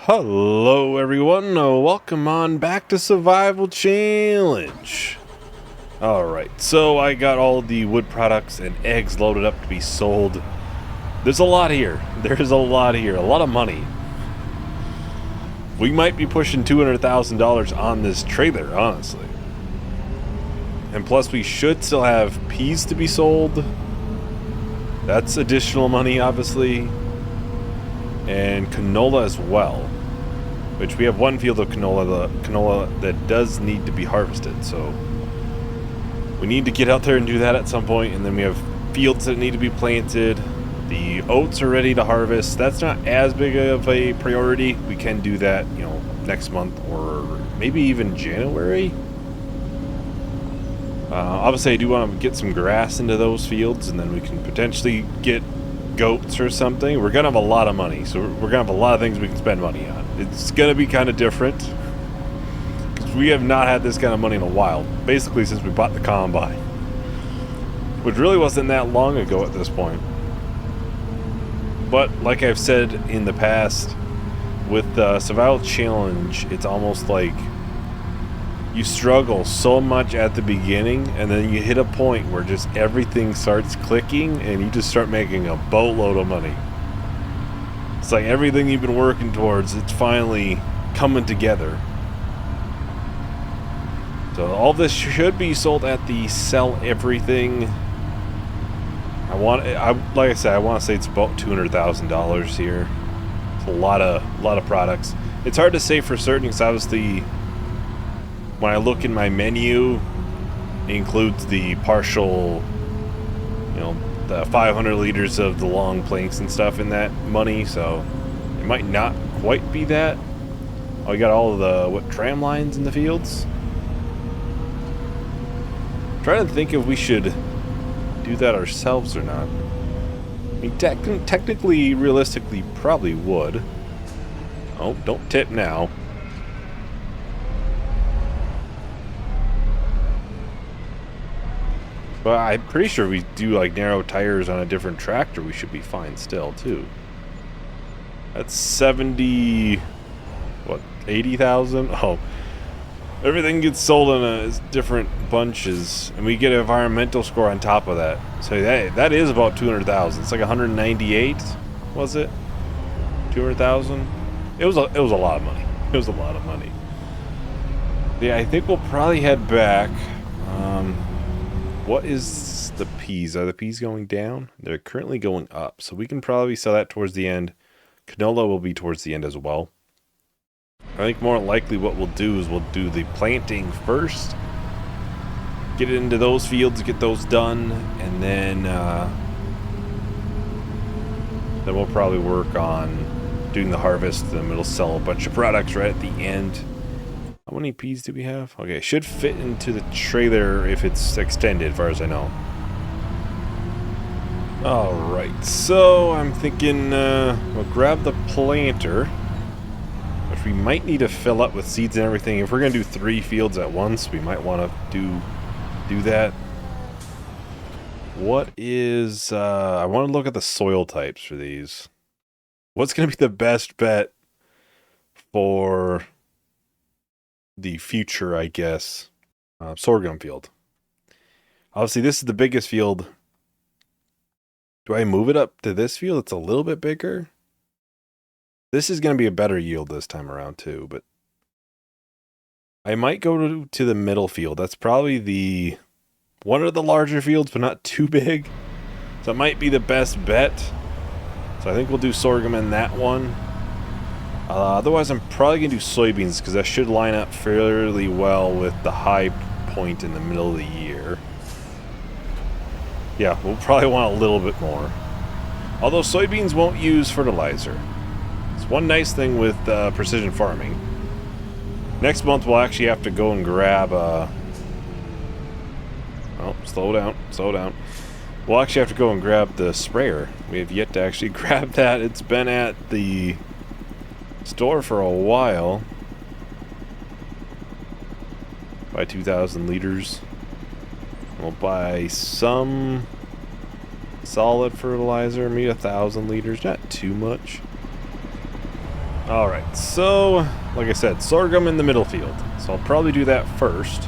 Hello everyone, welcome on back to Survival Challenge. Alright, so I got all the wood products and eggs loaded up to be sold. There's a lot here. There's a lot here. A lot of money. We might be pushing $200,000 on this trailer, honestly. And plus we should still have peas to be sold. That's additional money, obviously. And canola as well, which we have one field of canola that does need to be harvested, so we need to get out there and do that at some point. And then we have fields that need to be planted. The oats are ready to harvest. That's not as big of a priority. We can do that, you know, next month or maybe even January. Obviously I do want to get some grass into those fields, and then we can potentially get goats or something. We're gonna have a lot of money, so we're gonna have a lot of things we can spend money on. It's gonna be kind of different because we have not had this kind of money in a while, basically since we bought the combine, which really wasn't that long ago at this point. But like I've said in the past, with the Survival Challenge, it's almost like you struggle so much at the beginning, and then you hit a point where just everything starts clicking and you just start making a boatload of money. It's like everything you've been working towards, it's finally coming together. So all this should be sold at the Sell Everything. Like I said, I want to say it's about $200,000 here. It's a lot of products. It's hard to say for certain because obviously when I look in my menu, it includes the partial, you know, the 500 liters of the long planks and stuff in that money, so it might not quite be that. Oh, we got all of the, tram lines in the fields? I'm trying to think if we should do that ourselves or not. I mean, technically, realistically, probably would. Oh, don't tip now. But I'm pretty sure we do like narrow tires on a different tractor, we should be fine still too. That's 70, what, 80,000? Oh, everything gets sold in different bunches, and we get an environmental score on top of that. So that is about 200,000. It's like 198, was it? 200,000. It was a lot of money. It was a lot of money. Yeah, I think we'll probably head back. What is the peas? Are the peas going down? They're currently going up, so we can probably sell that towards the end. Canola will be towards the end as well. I think more likely what we'll do is we'll do the planting first. Get it into those fields, get those done, and then we'll probably work on doing the harvest, and it'll sell a bunch of products right at the end. How many peas do we have? Okay, should fit into the trailer if it's extended, as far as I know. Alright, so I'm thinking we'll grab the planter, which we might need to fill up with seeds and everything. If we're going to do 3 fields at once, we might want to do that. What is... I want to look at the soil types for these. What's going to be the best bet for the future, I guess? Sorghum field. Obviously, this is the biggest field. Do I move it up to this field? It's a little bit bigger. This is going to be a better yield this time around, too, but I might go to the middle field. That's probably one of the larger fields, but not too big. So it might be the best bet. So I think we'll do sorghum in that one. Otherwise, I'm probably going to do soybeans because that should line up fairly well with the high point in the middle of the year. Yeah, we'll probably want a little bit more. Although soybeans won't use fertilizer. It's one nice thing with precision farming. Next month, we'll actually have to go and grab... Oh, slow down, slow down. We'll actually have to go and grab the sprayer. We have yet to actually grab that. It's been at the store for a while. Buy 2,000 liters. We'll buy some solid fertilizer, maybe 1,000 liters, not too much. Alright, so, like I said, sorghum in the middle field. So I'll probably do that first.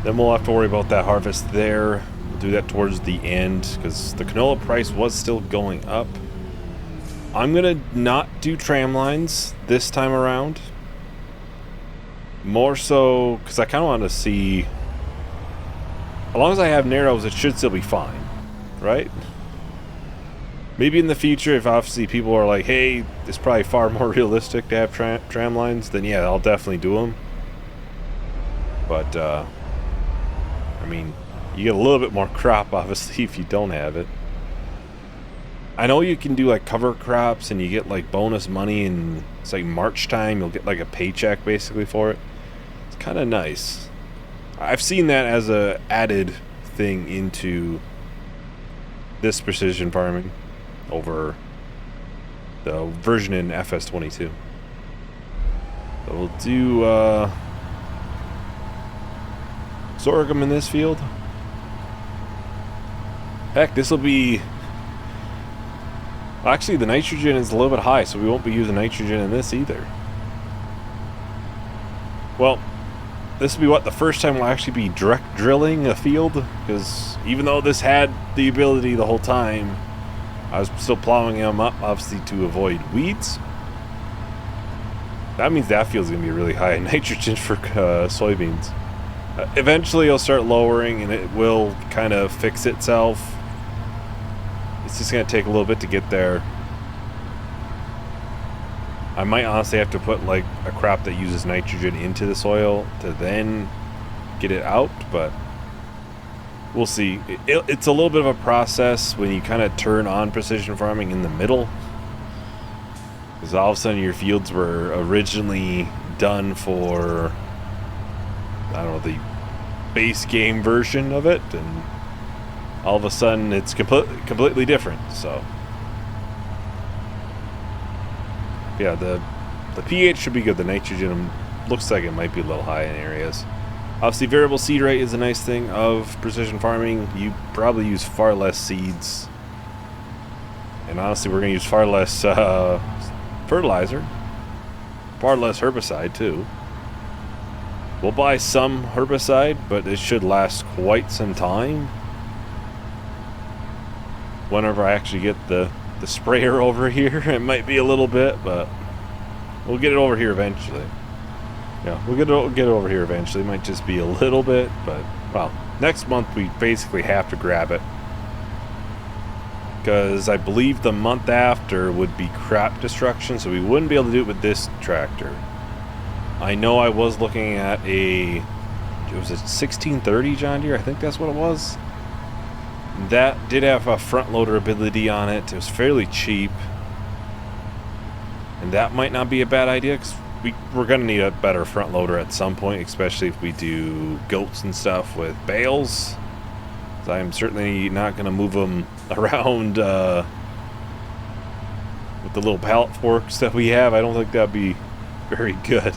Then we'll have to worry about that harvest there. We'll do that towards the end, because the canola price was still going up. I'm going to not do tram lines this time around. More so, because I kind of want to see... As long as I have narrows, it should still be fine, right? Maybe in the future, if obviously people are like, hey, it's probably far more realistic to have tram lines, then yeah, I'll definitely do them. But, I mean, you get a little bit more crop, obviously, if you don't have it. I know you can do, like, cover crops, and you get, like, bonus money, and it's like March time, you'll get, like, a paycheck, basically, for it. It's kind of nice. I've seen that as a added thing into this precision farming over the version in FS22. So we'll do sorghum in this field. Heck, this will be... Actually, the nitrogen is a little bit high, so we won't be using nitrogen in this either. Well, this will be the first time we'll actually be direct drilling a field, because even though this had the ability the whole time, I was still plowing them up, obviously, to avoid weeds. That means that field's going to be really high in nitrogen for soybeans. Eventually, it'll start lowering, and it will kind of fix itself. It's just going to take a little bit to get there. I might honestly have to put like a crop that uses nitrogen into the soil to then get it out, but we'll see. It's a little bit of a process when you kind of turn on precision farming in the middle, because all of a sudden your fields were originally done for, I don't know, the base game version of it, and all of a sudden it's completely different. So yeah, the pH should be good. The nitrogen looks like it might be a little high in areas. Obviously, variable seed rate is a nice thing of precision farming. You probably use far less seeds, and honestly, we're going to use far less fertilizer, far less herbicide too. We'll buy some herbicide, but it should last quite some time. Whenever I actually get the sprayer over here, it might be a little bit, but we'll get it over here eventually. Yeah, we'll get it over here eventually. It might just be a little bit, but, well, next month we basically have to grab it, because I believe the month after would be crop destruction, so we wouldn't be able to do it with this tractor. I know I was looking at it was a 1630 John Deere, I think that's what it was. That did have a front loader ability on it. It was fairly cheap, and that might not be a bad idea, because we're going to need a better front loader at some point, especially if we do goats and stuff with bales. So I'm certainly not going to move them around with the little pallet forks that we have. I don't think that'd be very good.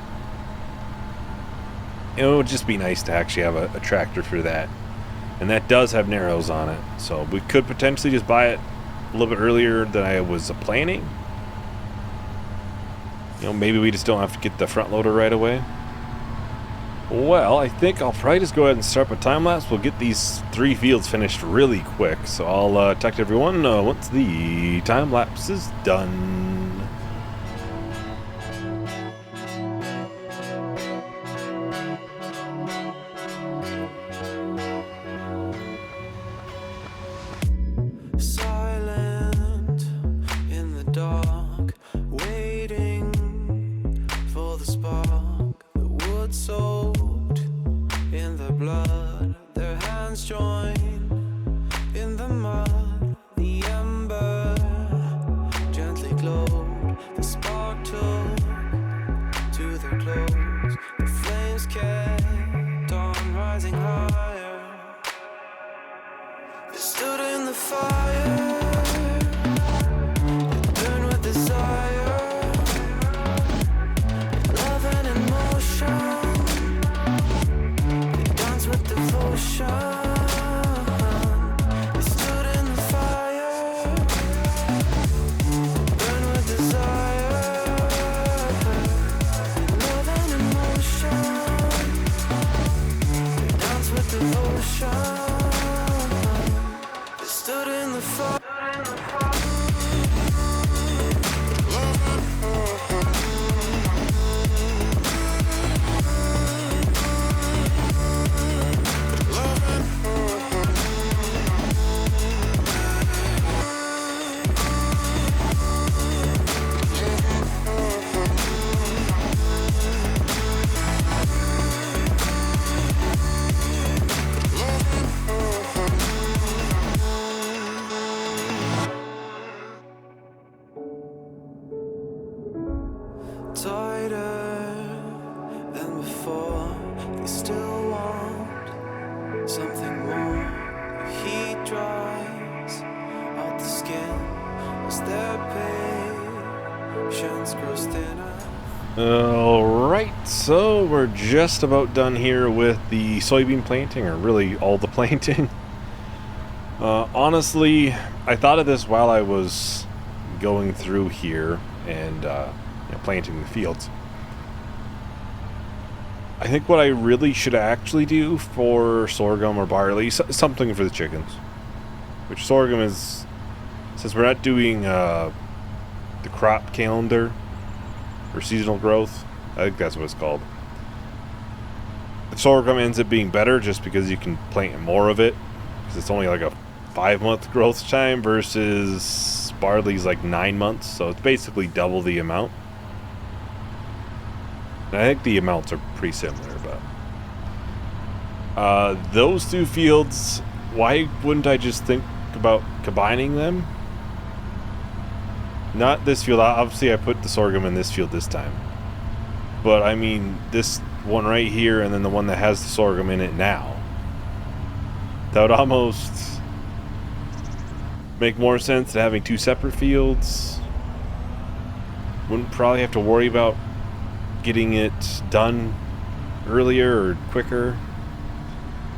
It would just be nice to actually have a tractor for that. And that does have narrows on it, so we could potentially just buy it a little bit earlier than I was planning. You know, maybe we just don't have to get the front loader right away. Well, I think I'll probably just go ahead and start a time lapse. We'll get these 3 fields finished really quick, so I'll talk to everyone once the time lapse is done. Burn with desire. tighter than before. They still want something more. The heat dries out the skin as their patience grows thinner. Alright, so we're just about done here with the soybean planting, or really all the planting. Honestly, I thought of this while I was going through here and planting the fields. I think what I really should actually do for sorghum or barley, something for the chickens. Which sorghum is, since we're not doing the crop calendar, or seasonal growth, I think that's what it's called. The sorghum ends up being better just because you can plant more of it, because it's only like a 5-month growth time versus barley's like 9 months, so it's basically double the amount. And I think the amounts are pretty similar, but those two fields, why wouldn't I just think about combining them? Not this field. Obviously, I put the sorghum in this field this time. But, I mean, this one right here and then the one that has the sorghum in it now. That would almost make more sense than having two separate fields. Wouldn't probably have to worry about getting it done earlier or quicker.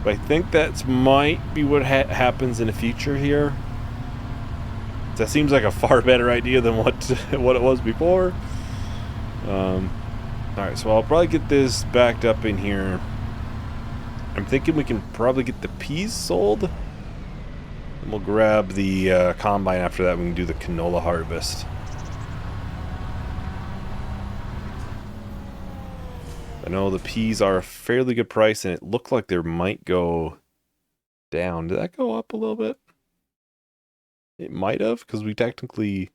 But I think that might be what happens in the future here. That seems like a far better idea than what it was before. Alright, so I'll probably get this backed up in here. I'm thinking we can probably get the peas sold. And we'll grab the combine after that. We can do the canola harvest. I know the peas are a fairly good price, and it looked like they might go down. Did that go up a little bit? It might have, because we technically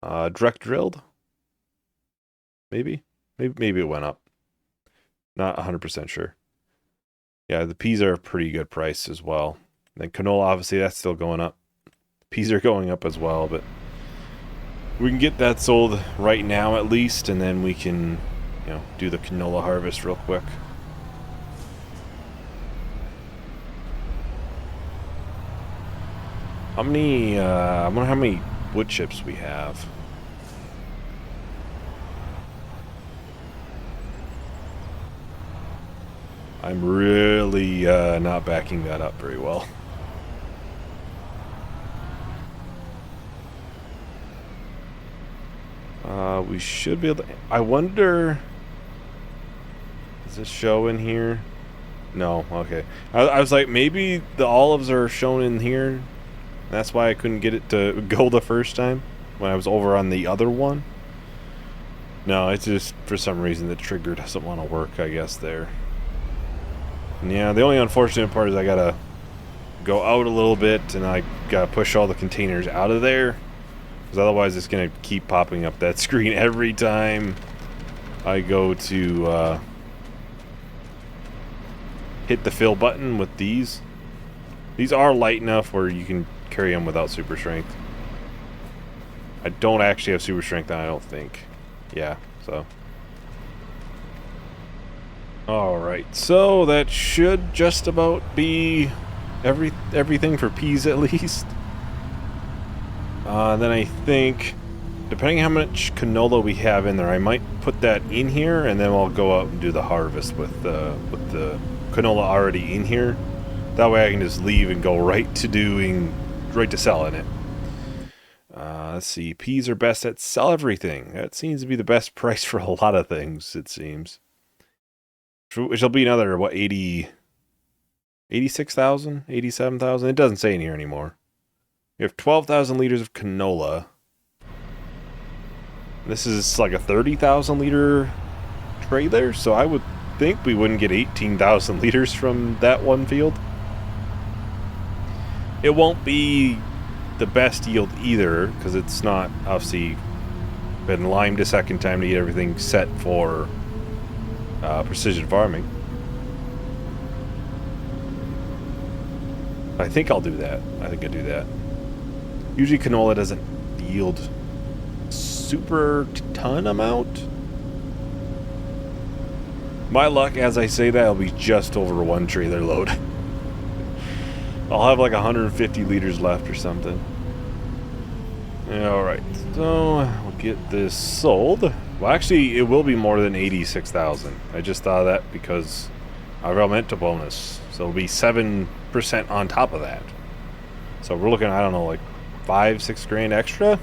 direct drilled. Maybe it went up. Not 100% sure. Yeah, the peas are a pretty good price as well. And then canola, obviously, that's still going up. Peas are going up as well, but we can get that sold right now at least, and then we can, do the canola harvest real quick. How many, I wonder how many wood chips we have. I'm really not backing that up very well. We should be able to, I wonder, does this show in here? No, okay. I was like, maybe the olives are shown in here. That's why I couldn't get it to go the first time when I was over on the other one. No, it's just for some reason the trigger doesn't want to work, I guess, there. And yeah, the only unfortunate part is I gotta go out a little bit and I gotta push all the containers out of there. Because otherwise it's gonna keep popping up that screen every time I go to hit the fill button with these. These are light enough where you can carry them without super strength. I don't actually have super strength on, I don't think. Yeah, so. Alright, so that should just about be everything for peas at least. Then I think, depending how much canola we have in there, I might put that in here, and then I'll go out and do the harvest with the canola already in here. That way I can just leave and go right to selling it. Let's see, peas are best at sell everything. That seems to be the best price for a lot of things, it seems. Which will be another, what, 86,000? 87,000? It doesn't say in here anymore. We have 12,000 liters of canola. This is like a 30,000 liter trailer, so I would think we wouldn't get 18,000 liters from that one field. It won't be the best yield either, because it's not obviously been limed a second time to get everything set for precision farming. I think I'll do that. I think I'll do that. Usually canola doesn't yield super ton amount. My luck, as I say that, will be just over one trailer load. I'll have like 150 liters left or something. Alright, so we'll get this sold. Well, actually, it will be more than 86,000. I just thought of that because I meant to bonus. So it'll be 7% on top of that. So we're looking, I don't know, like 5-6 grand extra?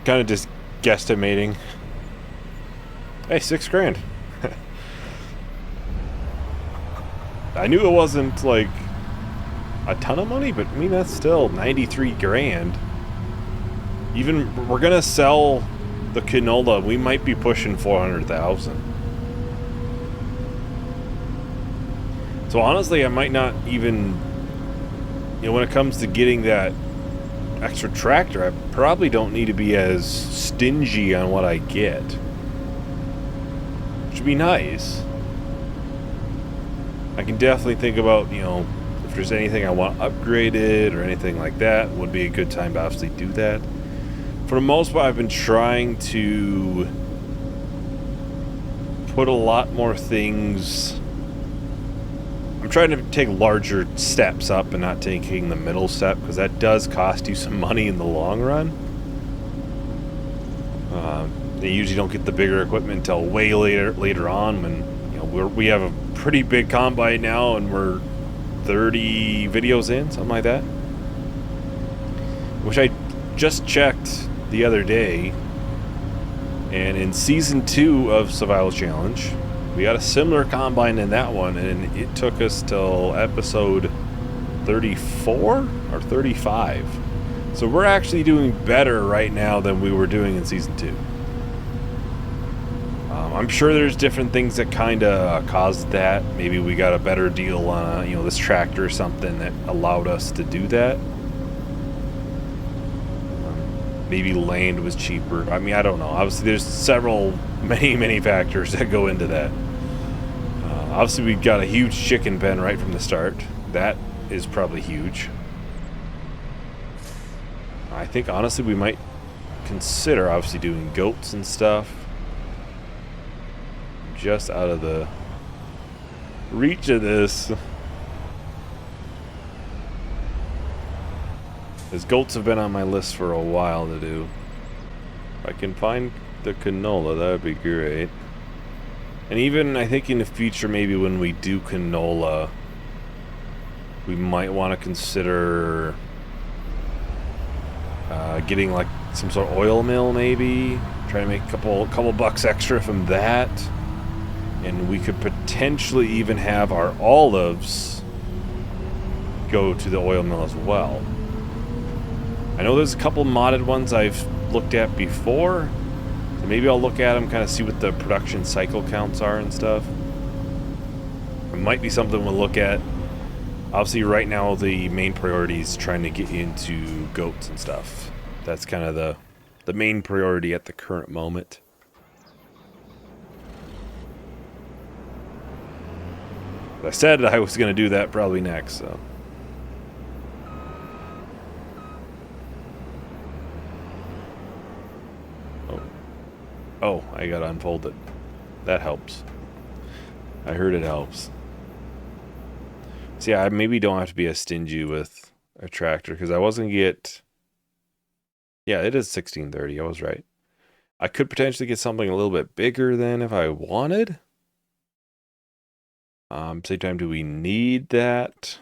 Kind of just guesstimating. Hey, 6 grand. I knew it wasn't like a ton of money, but I mean, that's still 93 grand. Even we're gonna sell the canola, we might be pushing 400,000. So honestly, I might not even, you know, when it comes to getting that extra tractor, I probably don't need to be as stingy on what I get. Which would be nice. I can definitely think about, you know, if there's anything I want upgraded or anything like that, would be a good time to obviously do that. For the most part, I've been trying to put a lot more things. I'm trying to take larger steps up and not taking the middle step, because that does cost you some money in the long run. They usually don't get the bigger equipment until way later on, when, you know, we have a pretty big combine now and we're 30 videos in, something like that. Which I just checked the other day, and in season 2 of Survival Challenge, we got a similar combine in that one, and it took us till episode 34 or 35. So we're actually doing better right now than we were doing in season 2. I'm sure there's different things that kind of caused that. Maybe we got a better deal on, you know, this tractor or something that allowed us to do that. Maybe land was cheaper. I mean, I don't know. Obviously, there's many factors that go into that. Obviously, we got a huge chicken pen right from the start. That is probably huge. I think, honestly, we might consider, obviously, doing goats and stuff. Just out of the reach of this. As goats have been on my list for a while to do. If I can find the canola, that would be great. And even, I think in the future, maybe when we do canola, we might want to consider getting like some sort of oil mill, maybe. Try to make a couple bucks extra from that. And we could potentially even have our olives go to the oil mill as well. I know there's a couple modded ones I've looked at before, so maybe I'll look at them, kind of see what the production cycle counts are and stuff. It might be something we'll look at. Obviously, right now the main priority is trying to get into goats and stuff. That's kind of the main priority at the current moment. But I said I was going to do that probably next, so. Oh, I gotta unfold it. That helps. I heard it helps. See, I maybe don't have to be as stingy with a tractor, because I wasn't get... Yeah, it is 1630, I was right. I could potentially get something a little bit bigger than if I wanted. Same time, do we need that?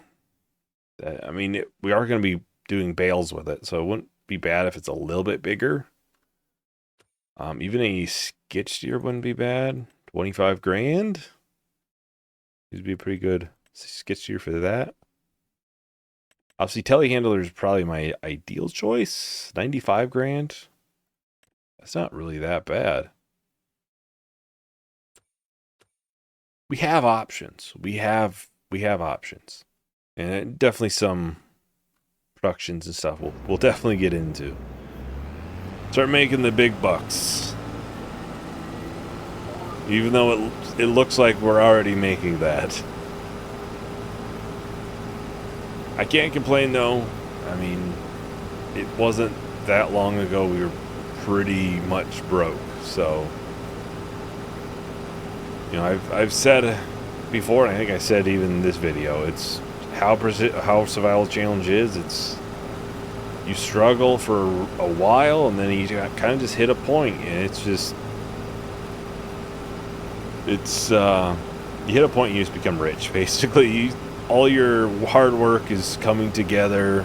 I mean, we are going to be doing bales with it, so it wouldn't be bad if it's a little bit bigger. Even a skid steer wouldn't be bad. 25 grand. Would be a pretty good skid steer for that. Obviously, telehandler is probably my ideal choice. 95 grand. That's not really that bad. We have options. We have options. And definitely some productions and stuff we'll definitely get into. Start making the big bucks. Even though it looks like we're already making that. I can't complain though. I mean, it wasn't that long ago, we were pretty much broke. So, you know, I've said before, and I think I said even in this video, it's how Survival Challenge is. It's you struggle for a while, and then you kind of just hit a point, and it's just you hit a point, and you just become rich. Basically, all your hard work is coming together.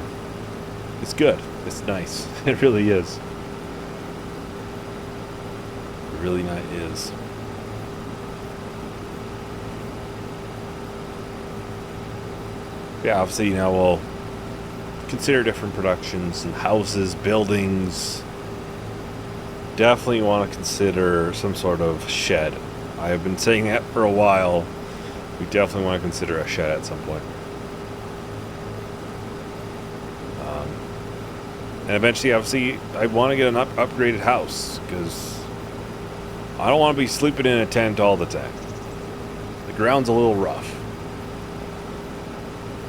It's good. It's nice. It really is. It really not is. Yeah, obviously now we'll consider different productions and houses, buildings. Definitely want to consider some sort of shed. I have been saying that for a while. We definitely want to consider a shed at some point. And eventually, obviously, I want to get an upgraded house, because I don't want to be sleeping in a tent all the time. The ground's a little rough.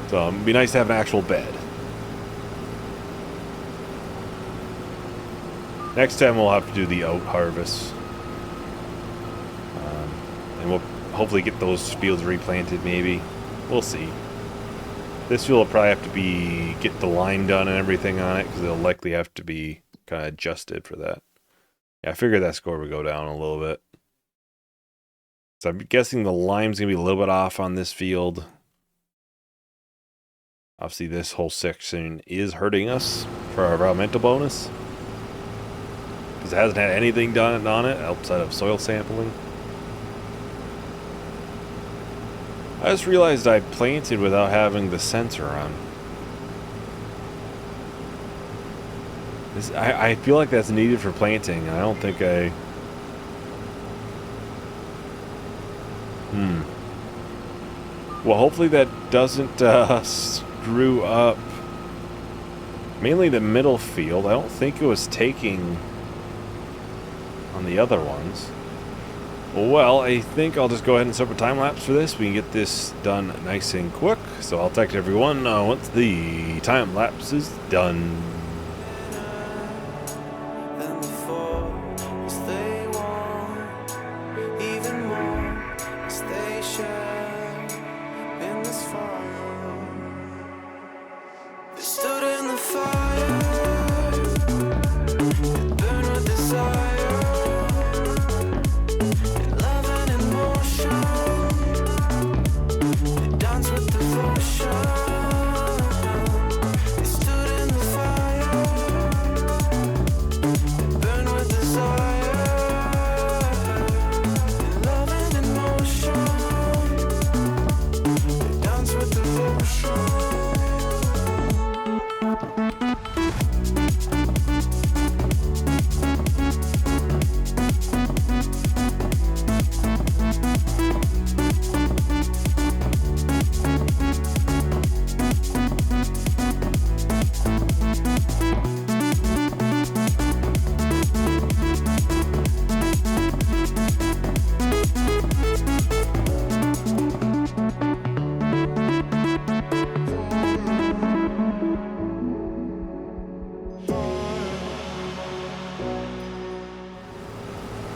So it'd be nice to have an actual bed. Next time we'll have to do the oat harvest. And we'll hopefully get those fields replanted, maybe. We'll see. This field will probably have to get the line done and everything on it, because it'll likely have to be kind of adjusted for that. Yeah, I figured that score would go down a little bit. So I'm guessing the lime's going to be a little bit off on this field. Obviously, this whole section is hurting us for our environmental bonus, because it hasn't had anything done on it outside of soil sampling. I just realized I planted without having the sensor on. I feel like that's needed for planting. I don't think I... Well, hopefully that doesn't screw up mainly the middle field. I don't think it was taking on the other ones. Well, I think I'll just go ahead and set up a time lapse for this. We can get this done nice and quick. So I'll text everyone once the time lapse is done. Than before, as they want, even more as they share in this fire. They stood in the fire, they burned with desire, in love and emotion, they danced with devotion.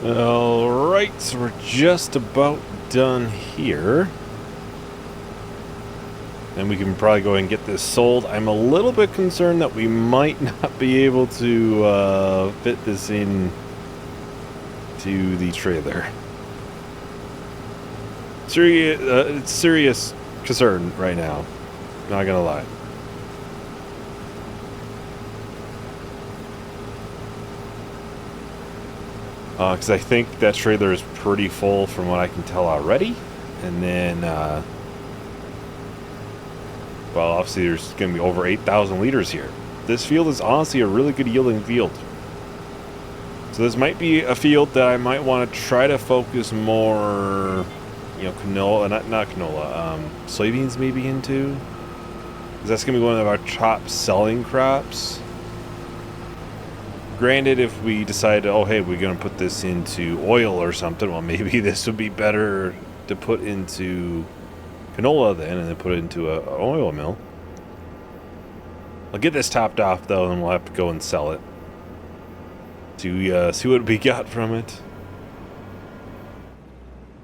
Alright, so we're just about done here. And we can probably go ahead and get this sold. I'm a little bit concerned that we might not be able to fit this in to the trailer. It's serious concern right now. Not gonna lie. Because I think that trailer is pretty full from what I can tell already. And then, well, obviously there's going to be over 8,000 liters here. This field is honestly a really good yielding field. So this might be a field that I might want to try to focus more, you know, canola, not canola, soybeans maybe into. Because that's going to be one of our top selling crops. Granted, if we decide, oh, hey, we're going to put this into oil or something, well, maybe this would be better to put into canola then, and then put it into an oil mill. I'll get this topped off, though, and we'll have to go and sell it. to see what we got from it.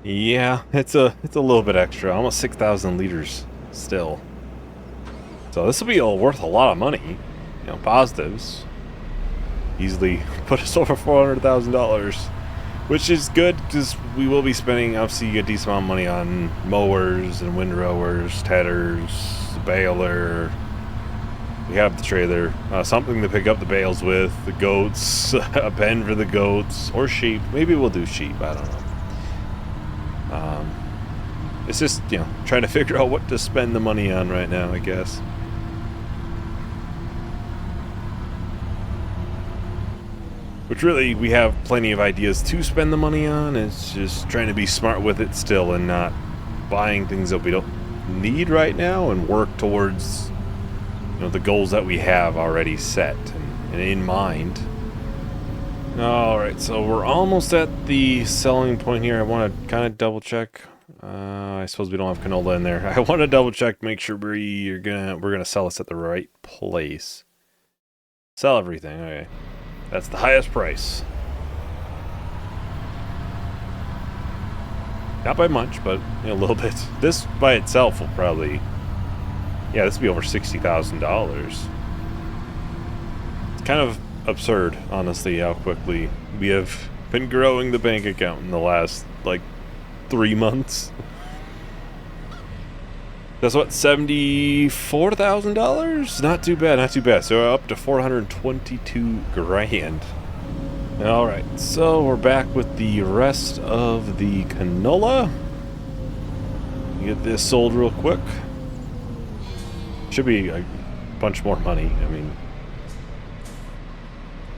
Yeah, it's a little bit extra, almost 6,000 liters still. So this will be worth a lot of money. You know, positives. Easily put us over $400,000, which is good because we will be spending obviously a decent amount of money on mowers and windrowers, tedders, baler. We have the trailer, something to pick up the bales with, the goats, a pen for the goats, or sheep. Maybe we'll do sheep, I don't know. It's just, you know, trying to figure out what to spend the money on right now, I guess. Which really, we have plenty of ideas to spend the money on. It's just trying to be smart with it still and not buying things that we don't need right now and work towards, you know, the goals that we have already set and in mind. Alright, so we're almost at the selling point here. I want to kind of double check. I suppose we don't have canola in there. I want to double check, make sure we're gonna sell this at the right place. Sell everything, okay. That's the highest price. Not by much, but you know, a little bit. This by itself will probably, yeah, this will be over $60,000. It's kind of absurd, honestly, how quickly we have been growing the bank account in the last, like, 3 months. That's what, $74,000? Not too bad, not too bad. So we're up to 422 grand. Alright, so we're back with the rest of the canola. Get this sold real quick. Should be a bunch more money. I mean,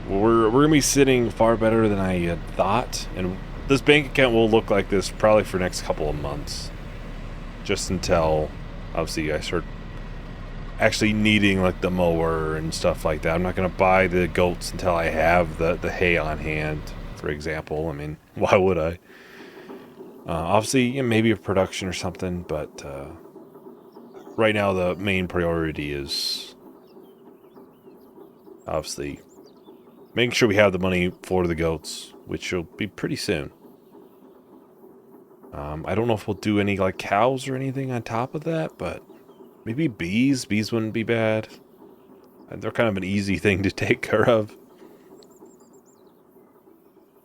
we're gonna be sitting far better than I had thought, and this bank account will look like this probably for the next couple of months, just until obviously I start actually needing like the mower and stuff like that. I'm not gonna buy the goats until I have the hay on hand, for example. I mean, why would I? Obviously, you know, maybe a production or something, but right now the main priority is obviously making sure we have the money for the goats, which will be pretty soon. I don't know if we'll do any like cows or anything on top of that, but maybe bees. Bees wouldn't be bad. They're kind of an easy thing to take care of.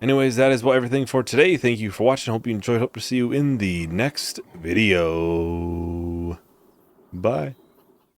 Anyways, that is everything for today. Thank you for watching. Hope you enjoyed. Hope to see you in the next video. Bye.